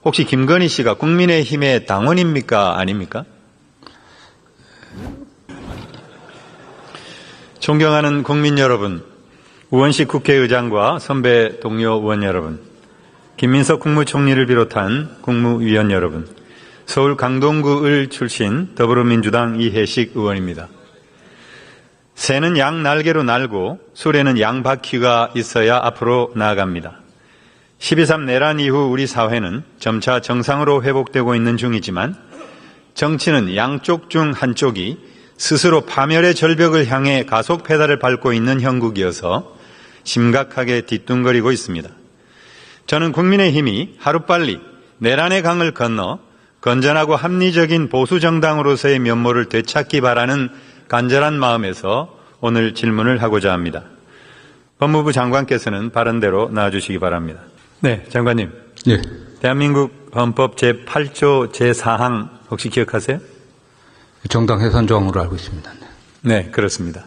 혹시 김건희 씨가 국민의힘의 당원입니까? 아닙니까? 존경하는 국민 여러분, 우원식 국회의장과 선배 동료 의원 여러분, 김민석 국무총리를 비롯한 국무위원 여러분, 서울 강동구 을 출신 더불어민주당 이해식 의원입니다. 새는 양 날개로 날고 수레는 양 바퀴가 있어야 앞으로 나아갑니다. 12.3 내란 이후 우리 사회는 점차 정상으로 회복되고 있는 중이지만 정치는 양쪽 중 한쪽이 스스로 파멸의 절벽을 향해 가속 페달을 밟고 있는 형국이어서 심각하게 뒤뚱거리고 있습니다. 저는 국민의힘이 하루빨리 내란의 강을 건너 건전하고 합리적인 보수정당으로서의 면모를 되찾기 바라는 간절한 마음에서 오늘 질문을 하고자 합니다. 법무부 장관께서는 바른대로 나와주시기 바랍니다. 네, 장관님. 예. 대한민국 헌법 제8조 제4항 혹시 기억하세요? 정당 해산 조항으로 알고 있습니다. 네, 그렇습니다.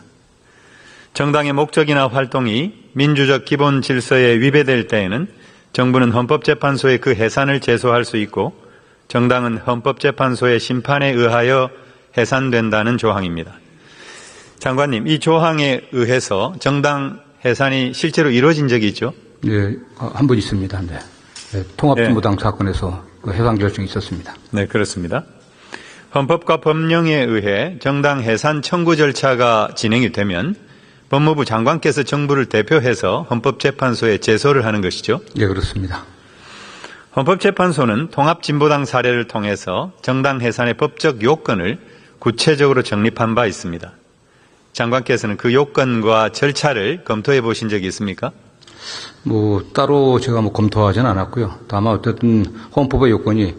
정당의 목적이나 활동이 민주적 기본 질서에 위배될 때에는 정부는 헌법재판소에 그 해산을 제소할 수 있고 정당은 헌법재판소의 심판에 의하여 해산된다는 조항입니다. 장관님, 이 조항에 의해서 정당 해산이 실제로 이루어진 적이 있죠? 예, 한 번 있습니다. 네. 네, 통합진보당 사건에서 그 해산 결정이 있었습니다. 네, 그렇습니다. 헌법과 법령에 의해 정당 해산 청구 절차가 진행이 되면 법무부 장관께서 정부를 대표해서 헌법재판소에 제소를 하는 것이죠? 예, 그렇습니다. 헌법재판소는 통합진보당 사례를 통해서 정당 해산의 법적 요건을 구체적으로 정립한 바 있습니다. 장관께서는 그 요건과 절차를 검토해 보신 적이 있습니까? 따로 제가 검토하지는 않았고요. 다만 어쨌든 헌법의 요건이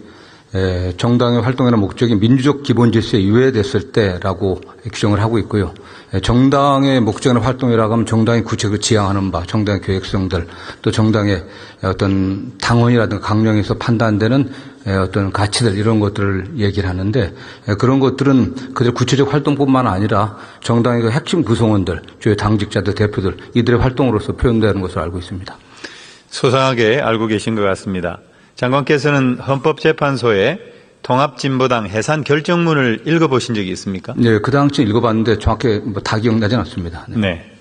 정당의 활동이나 목적이 민주적 기본 질서에 위배됐을 때라고 규정을 하고 있고요. 정당의 목적이나 활동이라고 하면 정당이 구체적으로 지향하는 바, 정당의 계획성들, 또 정당의 어떤 당원이라든가 강령에서 판단되는 어떤 가치들 이런 것들을 얘기를 하는데 그런 것들은 그들 구체적 활동뿐만 아니라 정당의 그 핵심 구성원들, 주요 당직자들, 대표들 이들의 활동으로서 표현되는 것으로 알고 있습니다. 소상하게 알고 계신 것 같습니다. 장관께서는 헌법재판소의 통합진보당 해산 결정문을 읽어보신 적이 있습니까? 네, 그 당시 읽어봤는데 정확히 다 기억나진 않습니다. 네.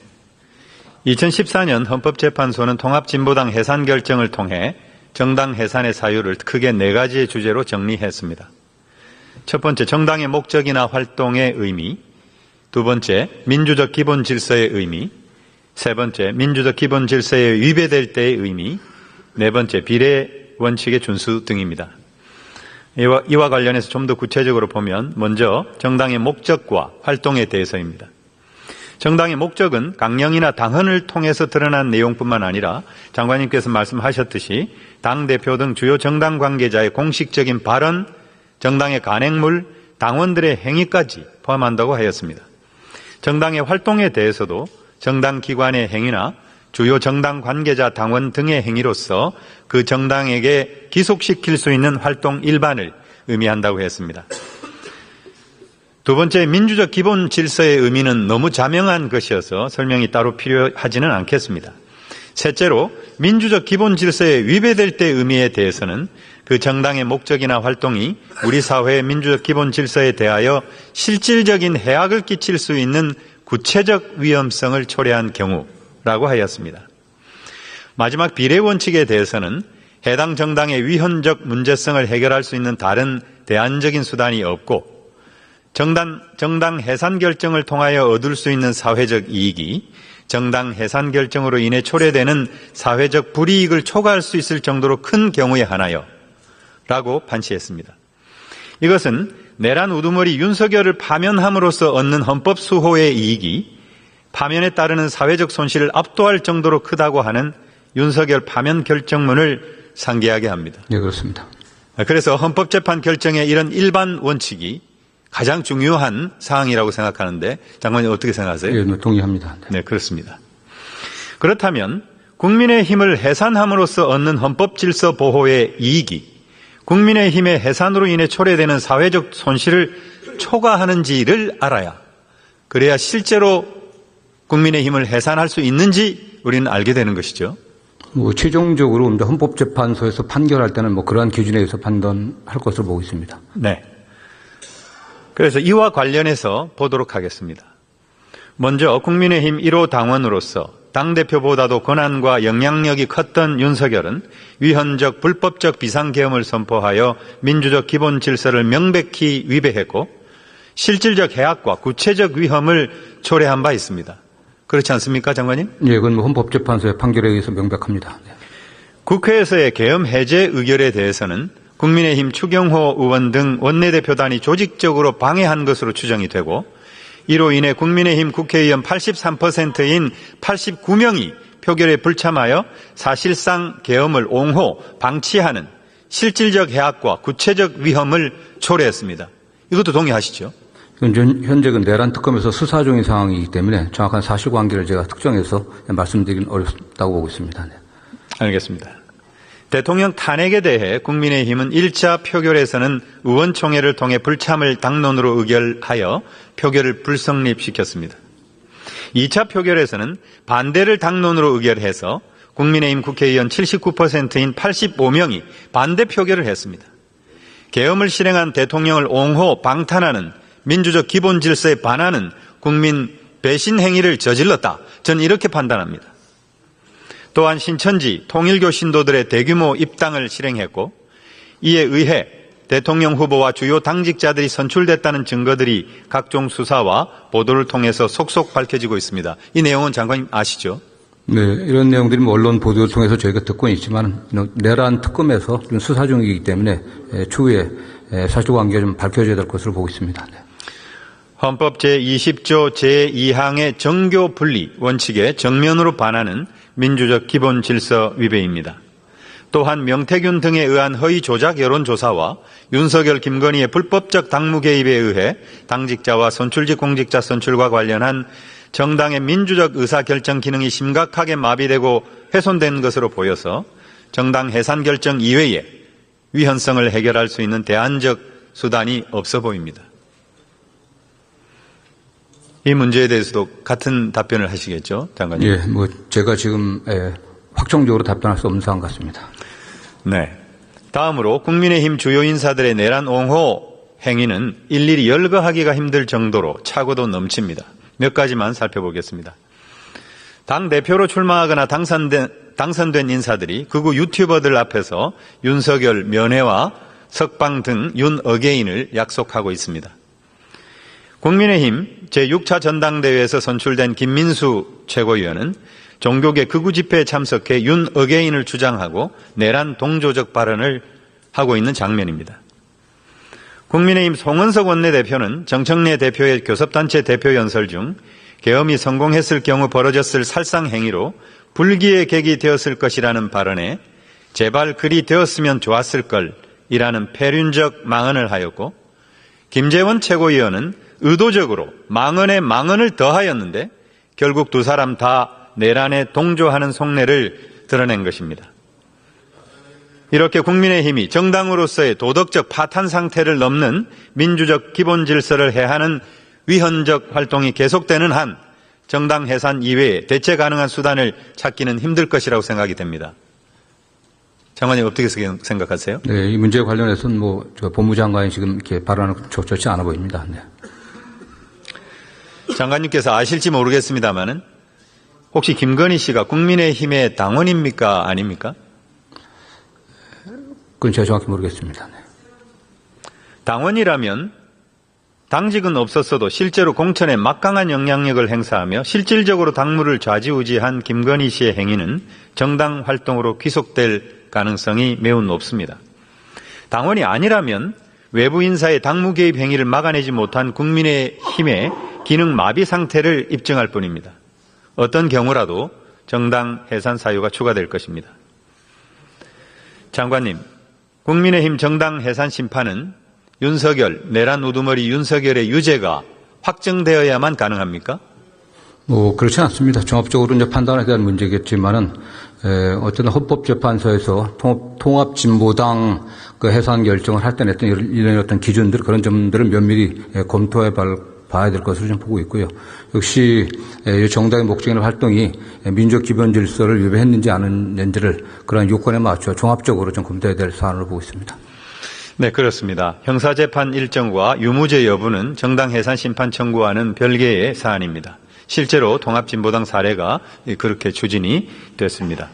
2014년 헌법재판소는 통합진보당 해산 결정을 통해 정당 해산의 사유를 크게 4가지의 주제로 정리했습니다. 첫 번째, 정당의 목적이나 활동의 의미. 두 번째, 민주적 기본 질서의 의미. 세 번째, 민주적 기본 질서에 위배될 때의 의미. 네 번째, 비례 원칙의 준수 등입니다. 이와 관련해서 좀 더 구체적으로 보면 먼저 정당의 목적과 활동에 대해서입니다. 정당의 목적은 강령이나 당헌을 통해서 드러난 내용뿐만 아니라 장관님께서 말씀하셨듯이 당대표 등 주요 정당 관계자의 공식적인 발언, 정당의 간행물, 당원들의 행위까지 포함한다고 하였습니다. 정당의 활동에 대해서도 정당 기관의 행위나 주요 정당 관계자 당원 등의 행위로서 그 정당에게 기속시킬 수 있는 활동 일반을 의미한다고 했습니다. 두 번째, 민주적 기본 질서의 의미는 너무 자명한 것이어서 설명이 따로 필요하지는 않겠습니다. 셋째로, 민주적 기본 질서에 위배될 때의 의미에 대해서는 그 정당의 목적이나 활동이 우리 사회의 민주적 기본 질서에 대하여 실질적인 해악을 끼칠 수 있는 구체적 위험성을 초래한 경우라고 하였습니다. 마지막 비례 원칙에 대해서는 해당 정당의 위헌적 문제성을 해결할 수 있는 다른 대안적인 수단이 없고 정당 해산 결정을 통하여 얻을 수 있는 사회적 이익이 정당 해산 결정으로 인해 초래되는 사회적 불이익을 초과할 수 있을 정도로 큰 경우에 한하여 라고 판시했습니다. 이것은 내란 우두머리 윤석열을 파면함으로써 얻는 헌법 수호의 이익이 파면에 따르는 사회적 손실을 압도할 정도로 크다고 하는 윤석열 파면 결정문을 상기하게 합니다. 네, 그렇습니다. 그래서 헌법재판 결정의 이런 일반 원칙이 가장 중요한 사항이라고 생각하는데 장관님 어떻게 생각하세요? 네, 동의합니다. 네, 그렇습니다. 그렇다면 국민의힘을 해산함으로써 얻는 헌법질서 보호의 이익이 국민의힘의 해산으로 인해 초래되는 사회적 손실을 초과하는지를 알아야 그래야 실제로 국민의힘을 해산할 수 있는지 우리는 알게 되는 것이죠. 최종적으로 이제 헌법재판소에서 판결할 때는 그러한 기준에 의해서 판단할 것으로 보고 있습니다. 네. 그래서 이와 관련해서 보도록 하겠습니다. 먼저 국민의힘 1호 당원으로서 당대표보다도 권한과 영향력이 컸던 윤석열은 위헌적 불법적 비상계엄을 선포하여 민주적 기본 질서를 명백히 위배했고 실질적 해악과 구체적 위험을 초래한 바 있습니다. 그렇지 않습니까, 장관님? 예, 그건 헌법재판소의 판결에 의해서 명백합니다. 네. 국회에서의 계엄 해제 의결에 대해서는 국민의힘 추경호 의원 등 원내대표단이 조직적으로 방해한 것으로 추정이 되고 이로 인해 국민의힘 국회의원 83%인 89명이 표결에 불참하여 사실상 계엄을 옹호, 방치하는 실질적 해악과 구체적 위험을 초래했습니다. 이것도 동의하시죠? 현재 내란 특검에서 수사 중인 상황이기 때문에 정확한 사실관계를 제가 특정해서 말씀드리긴 어렵다고 보고 있습니다. 네. 알겠습니다. 대통령 탄핵에 대해 국민의힘은 1차 표결에서는 의원총회를 통해 불참을 당론으로 의결하여 표결을 불성립시켰습니다. 2차 표결에서는 반대를 당론으로 의결해서 국민의힘 국회의원 79%인 85명이 반대 표결을 했습니다. 계엄을 실행한 대통령을 옹호, 방탄하는 민주적 기본 질서에 반하는 국민 배신 행위를 저질렀다. 저는 이렇게 판단합니다. 또한 신천지, 통일교 신도들의 대규모 입당을 실행했고 이에 의해 대통령 후보와 주요 당직자들이 선출됐다는 증거들이 각종 수사와 보도를 통해서 속속 밝혀지고 있습니다. 이 내용은 장관님 아시죠? 네, 이런 내용들이 언론 보도를 통해서 저희가 듣고는 있지만 내란 특검에서 좀 수사 중이기 때문에 추후에 사실관계가 좀 밝혀져야 될 것으로 보고 있습니다. 네. 헌법 제20조 제2항의 정교 분리 원칙에 정면으로 반하는 민주적 기본 질서 위배입니다. 또한 명태균 등에 의한 허위 조작 여론조사와 윤석열, 김건희의 불법적 당무 개입에 의해 당직자와 선출직 공직자 선출과 관련한 정당의 민주적 의사결정 기능이 심각하게 마비되고 훼손된 것으로 보여서 정당 해산 결정 이외에 위헌성을 해결할 수 있는 대안적 수단이 없어 보입니다. 이 문제에 대해서도 같은 답변을 하시겠죠, 장관님? 예, 제가 지금 확정적으로 답변할 수 없는 상황 같습니다. 네. 다음으로 국민의힘 주요 인사들의 내란 옹호 행위는 일일이 열거하기가 힘들 정도로 차고도 넘칩니다. 몇 가지만 살펴보겠습니다. 당 대표로 출마하거나 당선된 인사들이 극우 유튜버들 앞에서 윤석열 면회와 석방 등 윤 어게인을 약속하고 있습니다. 국민의힘 제6차 전당대회에서 선출된 김민수 최고위원은 종교계 극우 집회에 참석해 윤 어게인을 주장하고 내란 동조적 발언을 하고 있는 장면입니다. 국민의힘 송은석 원내대표는 정청래 대표의 교섭단체 대표 연설 중 계엄이 성공했을 경우 벌어졌을 살상 행위로 불기의 객이 되었을 것이라는 발언에 제발 그리 되었으면 좋았을 걸이라는 폐륜적 망언을 하였고 김재원 최고위원은 의도적으로 망언에 망언을 더하였는데 결국 두 사람 다 내란에 동조하는 속내를 드러낸 것입니다. 이렇게 국민의힘이 정당으로서의 도덕적 파탄 상태를 넘는 민주적 기본 질서를 해하는 위헌적 활동이 계속되는 한 정당 해산 이외에 대체 가능한 수단을 찾기는 힘들 것이라고 생각이 됩니다. 장관님 어떻게 생각하세요? 네, 이 문제에 관련해서는 법무장관이 지금 이렇게 발언은 적절치 않아 보입니다. 네. 장관님께서 아실지 모르겠습니다만은 혹시 김건희 씨가 국민의힘의 당원입니까? 아닙니까? 그건 제가 정확히 모르겠습니다. 네. 당원이라면 당직은 없었어도 실제로 공천에 막강한 영향력을 행사하며 실질적으로 당무를 좌지우지한 김건희 씨의 행위는 정당 활동으로 귀속될 가능성이 매우 높습니다. 당원이 아니라면 외부 인사의 당무 개입 행위를 막아내지 못한 국민의힘의 기능 마비 상태를 입증할 뿐입니다. 어떤 경우라도 정당 해산 사유가 추가될 것입니다. 장관님, 국민의힘 정당 해산 심판은 윤석열, 내란 우두머리 윤석열의 유죄가 확정되어야만 가능합니까? 그렇지 않습니다. 종합적으로 이제 판단에 대한 문제겠지만은, 어쨌든 헌법재판소에서 통합진보당 그 해산 결정을 할 때는 이런 어떤 기준들, 그런 점들을 면밀히 검토해 봐야 될 것으로 좀 보고 있고요. 역시 정당의 목적이나 활동이 민족 기본 질서를 위배했는지 안 했는지를 그런 요건에 맞춰 종합적으로 좀 검토해야 될 사안으로 보고 있습니다. 네, 그렇습니다. 형사재판 일정과 유무죄 여부는 정당 해산 심판 청구와는 별개의 사안입니다. 실제로 통합진보당 사례가 그렇게 추진이 됐습니다.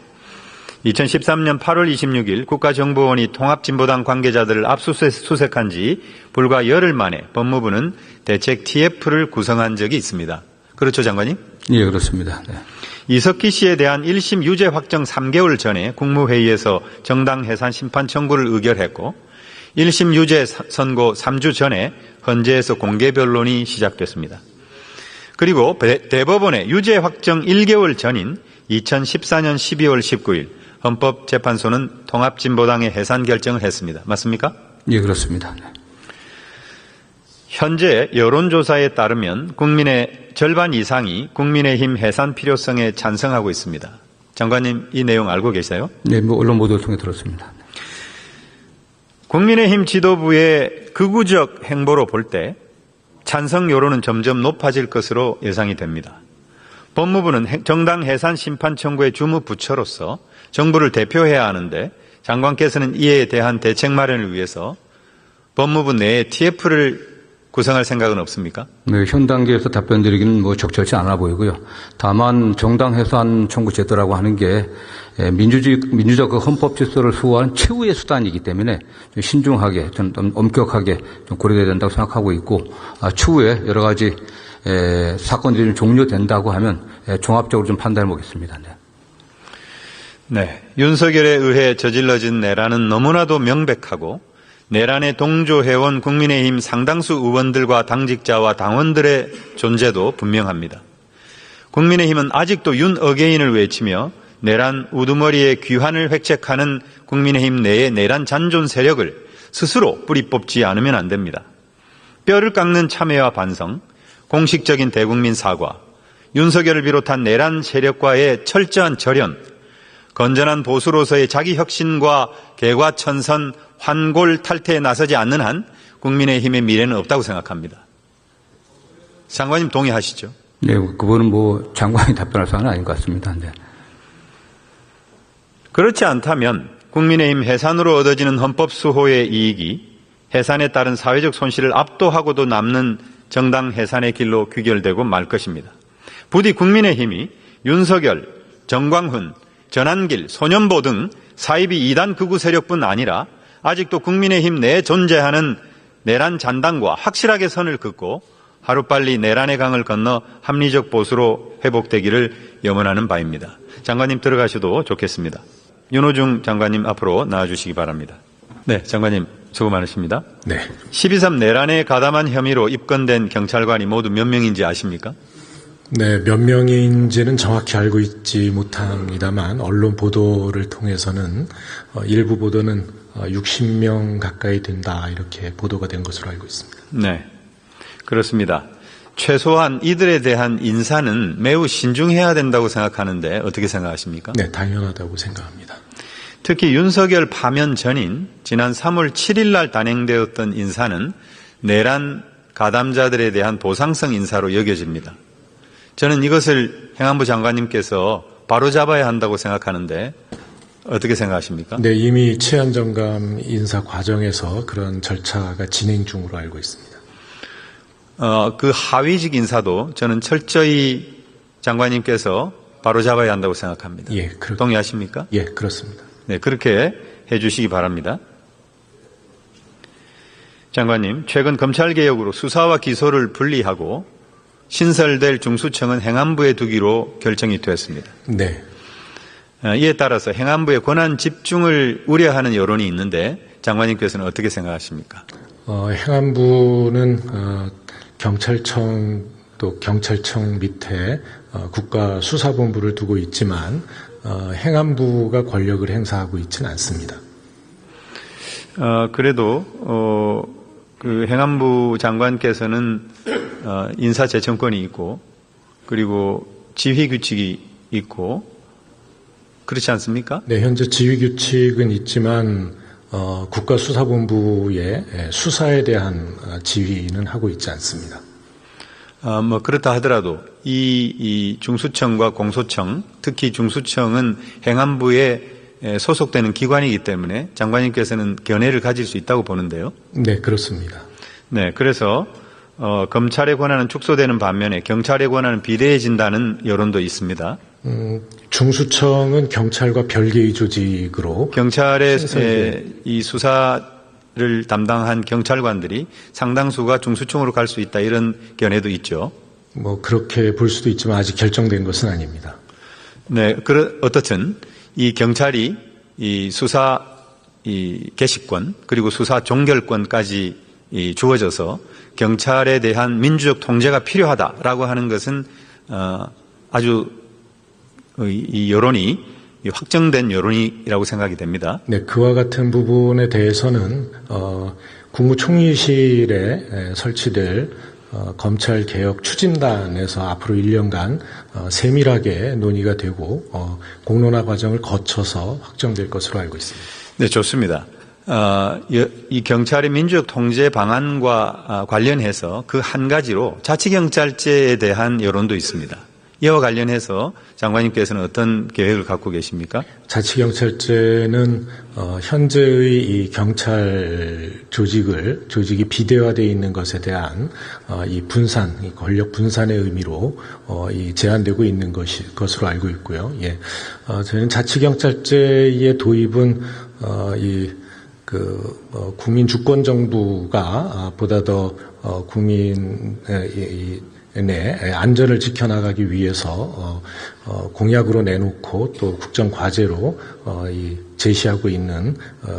2013년 8월 26일 국가정보원이 통합진보당 관계자들을 압수수색한 지 불과 열흘 만에 법무부는 대책 TF를 구성한 적이 있습니다. 그렇죠, 장관님? 예, 그렇습니다. 네. 이석기 씨에 대한 1심 유죄 확정 3개월 전에 국무회의에서 정당 해산 심판 청구를 의결했고 1심 유죄 선고 3주 전에 헌재에서 공개 변론이 시작됐습니다. 그리고 대법원의 유죄 확정 1개월 전인 2014년 12월 19일 헌법재판소는 통합진보당의 해산 결정을 했습니다. 맞습니까? 예, 그렇습니다. 네. 현재 여론조사에 따르면 국민의 절반 이상이 국민의힘 해산 필요성에 찬성하고 있습니다. 장관님, 이 내용 알고 계세요? 네, 언론 보도를 통해 들었습니다. 국민의힘 지도부의 극우적 행보로 볼 때 찬성 여론은 점점 높아질 것으로 예상이 됩니다. 법무부는 정당 해산 심판 청구의 주무부처로서 정부를 대표해야 하는데 장관께서는 이에 대한 대책 마련을 위해서 법무부 내에 TF를 구성할 생각은 없습니까? 네, 현 단계에서 답변 드리기는 적절치 않아 보이고요. 다만 정당 해산 청구 제도라고 하는 게 민주적 헌법 질서를 수호하는 최후의 수단이기 때문에 좀 신중하게, 좀 엄격하게 좀 고려돼야 된다고 생각하고 있고, 추후에 여러 가지 사건들이 좀 종료된다고 하면 종합적으로 좀 판단해 보겠습니다. 네. 네, 윤석열에 의해 저질러진 내란은 너무나도 명백하고 내란에 동조해온 국민의힘 상당수 의원들과 당직자와 당원들의 존재도 분명합니다. 국민의힘은 아직도 윤 어게인을 외치며 내란 우두머리의 귀환을 획책하는 국민의힘 내의 내란 잔존 세력을 스스로 뿌리 뽑지 않으면 안 됩니다. 뼈를 깎는 참회와 반성, 공식적인 대국민 사과, 윤석열을 비롯한 내란 세력과의 철저한 절연, 건전한 보수로서의 자기 혁신과 개과천선, 환골 탈퇴에 나서지 않는 한 국민의힘의 미래는 없다고 생각합니다. 장관님 동의하시죠? 네, 그거는 장관이 답변할 사안은 아닌 것 같습니다. 네. 그렇지 않다면 국민의힘 해산으로 얻어지는 헌법 수호의 이익이 해산에 따른 사회적 손실을 압도하고도 남는 정당 해산의 길로 귀결되고 말 것입니다. 부디 국민의힘이 윤석열, 정광훈, 전한길, 소년보 등 사이비 2단 극우 세력뿐 아니라 아직도 국민의힘 내에 존재하는 내란 잔당과 확실하게 선을 긋고 하루빨리 내란의 강을 건너 합리적 보수로 회복되기를 염원하는 바입니다. 장관님 들어가셔도 좋겠습니다. 윤호중 장관님 앞으로 나와주시기 바랍니다. 네, 장관님 수고 많으십니다. 네. 12.3 내란에 가담한 혐의로 입건된 경찰관이 모두 몇 명인지 아십니까? 네, 몇 명인지는 정확히 알고 있지 못합니다만 언론 보도를 통해서는 일부 보도는 60명 가까이 된다 이렇게 보도가 된 것으로 알고 있습니다. 네, 그렇습니다. 최소한 이들에 대한 인사는 매우 신중해야 된다고 생각하는데 어떻게 생각하십니까? 네, 당연하다고 생각합니다. 특히 윤석열 파면 전인 지난 3월 7일 날 단행되었던 인사는 내란 가담자들에 대한 보상성 인사로 여겨집니다. 저는 이것을 행안부 장관님께서 바로잡아야 한다고 생각하는데 어떻게 생각하십니까? 네, 이미 치안정감 인사 과정에서 그런 절차가 진행 중으로 알고 있습니다. 그 하위직 인사도 저는 철저히 장관님께서 바로잡아야 한다고 생각합니다. 예, 동의하십니까? 예, 그렇습니다. 네, 그렇게 해 주시기 바랍니다. 장관님, 최근 검찰개혁으로 수사와 기소를 분리하고 신설될 중수청은 행안부에 두기로 결정이 되었습니다. 네. 이에 따라서 행안부의 권한 집중을 우려하는 여론이 있는데 장관님께서는 어떻게 생각하십니까? 행안부는 경찰청 또 경찰청 밑에 국가수사본부를 두고 있지만 행안부가 권력을 행사하고 있지는 않습니다. 그래도 그 행안부 장관께서는 인사재청권이 있고 그리고 지휘규칙이 있고 그렇지 않습니까? 네, 현재 지휘규칙은 있지만 국가수사본부의 수사에 대한 지휘는 하고 있지 않습니다. 그렇다 하더라도 이 중수청과 공소청, 특히 중수청은 행안부에 소속되는 기관이기 때문에 장관님께서는 견해를 가질 수 있다고 보는데요. 네, 그렇습니다. 네, 그래서 검찰의 권한은 축소되는 반면에 경찰의 권한은 비대해진다는 여론도 있습니다. 중수청은 경찰과 별개의 조직으로 경찰의 이 수사를 담당한 경찰관들이 상당수가 중수청으로 갈 수 있다 이런 견해도 있죠. 그렇게 볼 수도 있지만 아직 결정된 것은 아닙니다. 네, 어떻든 이 경찰이 이 수사 이 개시권 그리고 수사 종결권까지 주어져서 경찰에 대한 민주적 통제가 필요하다라고 하는 것은 아주 이 여론이 확정된 여론이라고 생각이 됩니다. 네, 그와 같은 부분에 대해서는 국무총리실에 설치될 검찰개혁 추진단에서 앞으로 1년간 세밀하게 논의가 되고 공론화 과정을 거쳐서 확정될 것으로 알고 있습니다. 네, 좋습니다. 이 경찰의 민주적 통제 방안과 관련해서 그 한 가지로 자치경찰제에 대한 여론도 있습니다. 이와 관련해서 장관님께서는 어떤 계획을 갖고 계십니까? 자치경찰제는 현재의 이 경찰 조직이 비대화되어 있는 것에 대한 이 분산, 이 권력 분산의 의미로 이 제한되고 있는 것으로 알고 있고요. 예, 저희는 자치경찰제의 도입은 국민 주권 정부가 보다 더 국민의 안전을 지켜나가기 위해서 공약으로 내놓고 또 국정 과제로 제시하고 있는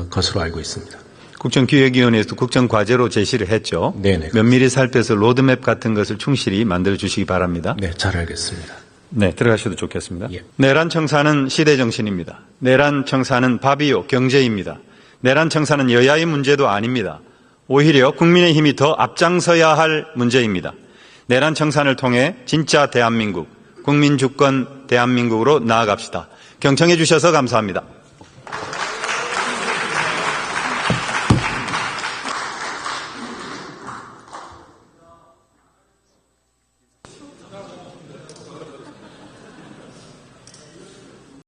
것으로 알고 있습니다. 국정기획위원회에서 국정 과제로 제시를 했죠. 네네. 면밀히 살펴서 로드맵 같은 것을 충실히 만들어 주시기 바랍니다. 네, 잘 알겠습니다. 네, 들어가셔도 좋겠습니다. 예. 내란 청사는 시대 정신입니다. 내란 청사는 밥이요 경제입니다. 내란 청사는 여야의 문제도 아닙니다. 오히려 국민의힘이 더 앞장서야 할 문제입니다. 내란 청산을 통해 진짜 대한민국, 국민주권 대한민국으로 나아갑시다. 경청해 주셔서 감사합니다.